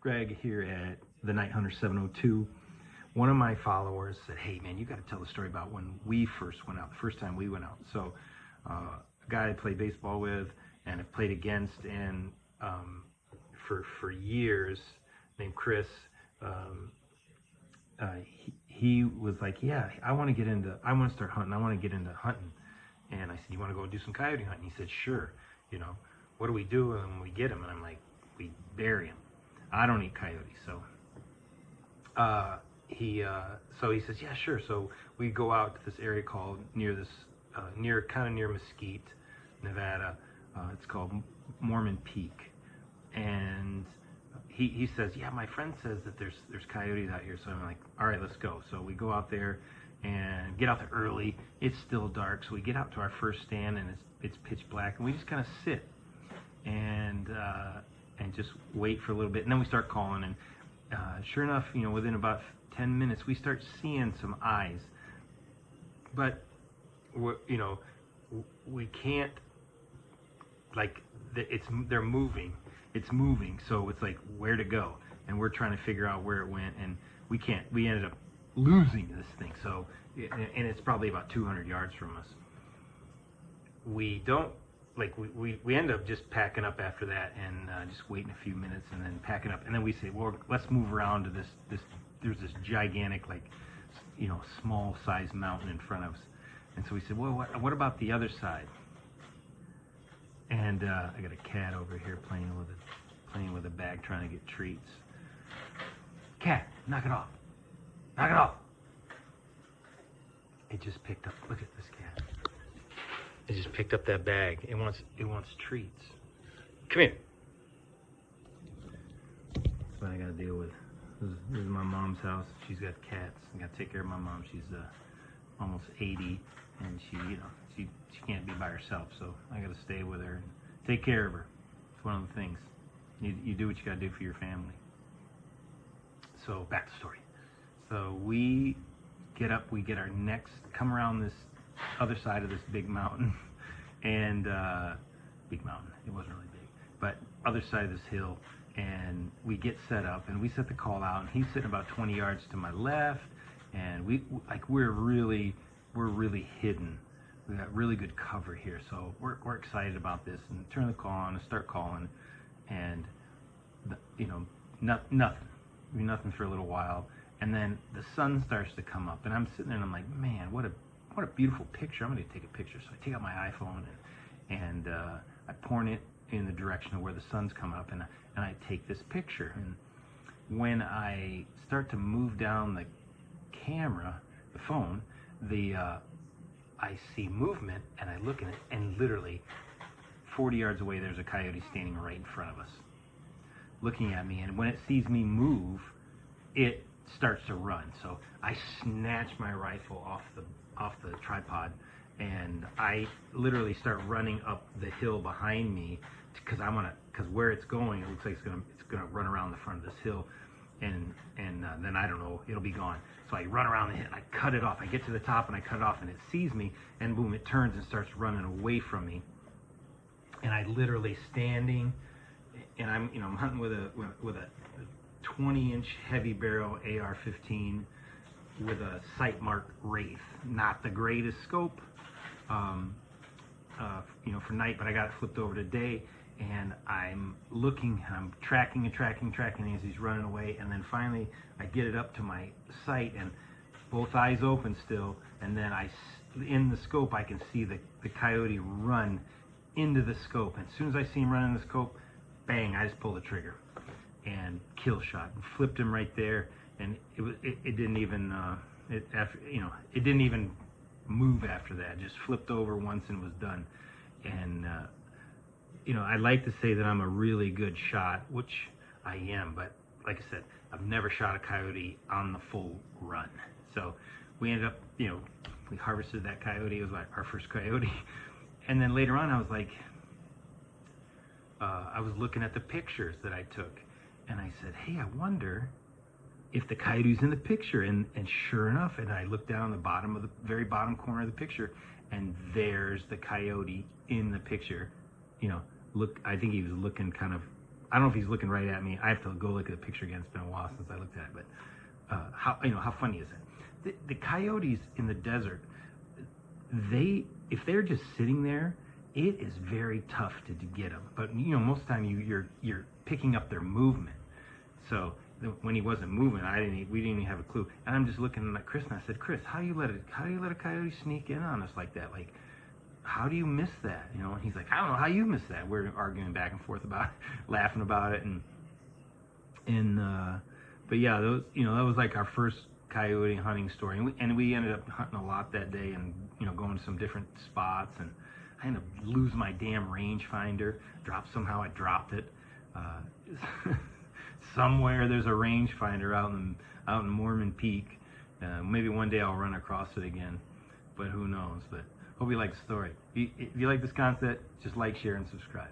Greg here at the Night Hunter 702. One of my followers said, "Hey man, you got to tell the story about when we first went out, the first time we went out." So a guy I played baseball with and have played against, and for years, named Chris, he was like, "Yeah, I want to start hunting. I want to get into hunting." And I said, "You want to go do some coyote hunting?" He said, "Sure. You know, what do we do when we get them?" And I'm like, "We bury them. I don't eat coyotes." So he says, "Yeah, sure." So we go out to this area called near Mesquite, Nevada. It's called Mormon Peak, and he says, "Yeah, my friend says that there's coyotes out here." So I'm like, "All right, let's go." So we go out there and get out there early. It's still dark, so we get out to our first stand, and it's pitch black, and we just kind of sit and just wait for a little bit, and then we start calling, and sure enough, within about 10 minutes, we start seeing some eyes, but we can't, like, they're moving. It's moving, so it's like, where to go? And we're trying to figure out where it went, and we can't. We ended up losing this thing. So, and it's probably about 200 yards from us. We don't, like, we end up just packing up after that and just waiting a few minutes and then packing up, and then we say, well, let's move around to this. There's this gigantic, like, small sized mountain in front of us, and so we said, well, what about the other side? And I got a cat over here playing with a bag, trying to get treats. Cat, knock it off! Knock it off! It just picked up. Look at this cat. It just picked up that bag. It wants treats. Come here. That's what I gotta deal with. This is my mom's house. She's got cats. I gotta take care of my mom. She's almost 80, and she can't be by herself. So I gotta stay with her and take care of her. It's one of the things. You do what you gotta do for your family. So back to the story. So we get up. We get our next. Come around this other side of this big mountain, and big mountain. It wasn't really big, but other side of this hill. And we get set up, and we set the call out, and he's sitting about 20 yards to my left, and we're really hidden. We got really good cover here, so we're excited about this, and turn the call on and start calling, and nothing for a little while, and then the sun starts to come up, and I'm sitting there and I'm like, man, what a beautiful picture. I'm going to take a picture. So I take out my iPhone and I point it in the direction of where the sun's come up, and I take this picture. And when I start to move down the camera, the phone, I see movement, and I look at it, and literally 40 yards away there's a coyote standing right in front of us, looking at me. And when it sees me move, it starts to run. So I snatch my rifle off the tripod, and I literally start running up the hill behind me, because where it's going, it looks like it's gonna run around the front of this hill, and then I don't know, it'll be gone. So I run around the hill, I cut it off. I get to the top and I cut it off, and it sees me, and boom, it turns and starts running away from me. And I literally standing, and I'm hunting with a 20-inch heavy barrel AR-15 with a sight mark Wraith. Not the greatest scope, for night, but I got it flipped over to day, and I'm looking, and I'm tracking as he's running away, and then finally I get it up to my sight, and both eyes open still, and then in the scope I can see the coyote run into the scope, and as soon as I see him run in the scope, bang, I just pull the trigger and kill shot and flipped him right there, and it didn't even it didn't even move after that. It just flipped over once and was done. And I'd like to say that I'm a really good shot, which I am, but like I said, I've never shot a coyote on the full run. So we ended up, we harvested that coyote. It was like our first coyote. And then later on, I was like, I was looking at the pictures that I took, and I said, hey, I wonder if the coyote's in the picture. And sure enough, and I looked down the very bottom corner of the picture, and there's the coyote in the picture. Look, I think he was looking kind of I don't know if he's looking right at me. I have to go look at the picture again. It's been a while since I looked at it, but how funny is it? The coyotes in the desert, if they're just sitting there, it is very tough to get them. But most of the time you're picking up their movement. So when he wasn't moving, we didn't even have a clue. And I'm just looking at Chris, and I said, Chris, how do you let a coyote sneak in on us like that? Like, how do you miss that? And he's like, I don't know how you miss that. We're arguing back and forth about it, laughing about it, but yeah, those that was like our first coyote hunting story, and we ended up hunting a lot that day, and going to some different spots, and I ended up losing my damn rangefinder. Somehow I dropped it. Somewhere there's a rangefinder out in Mormon Peak. Maybe one day I'll run across it again, but who knows? But hope you like the story. If you like this content, just like, share, and subscribe.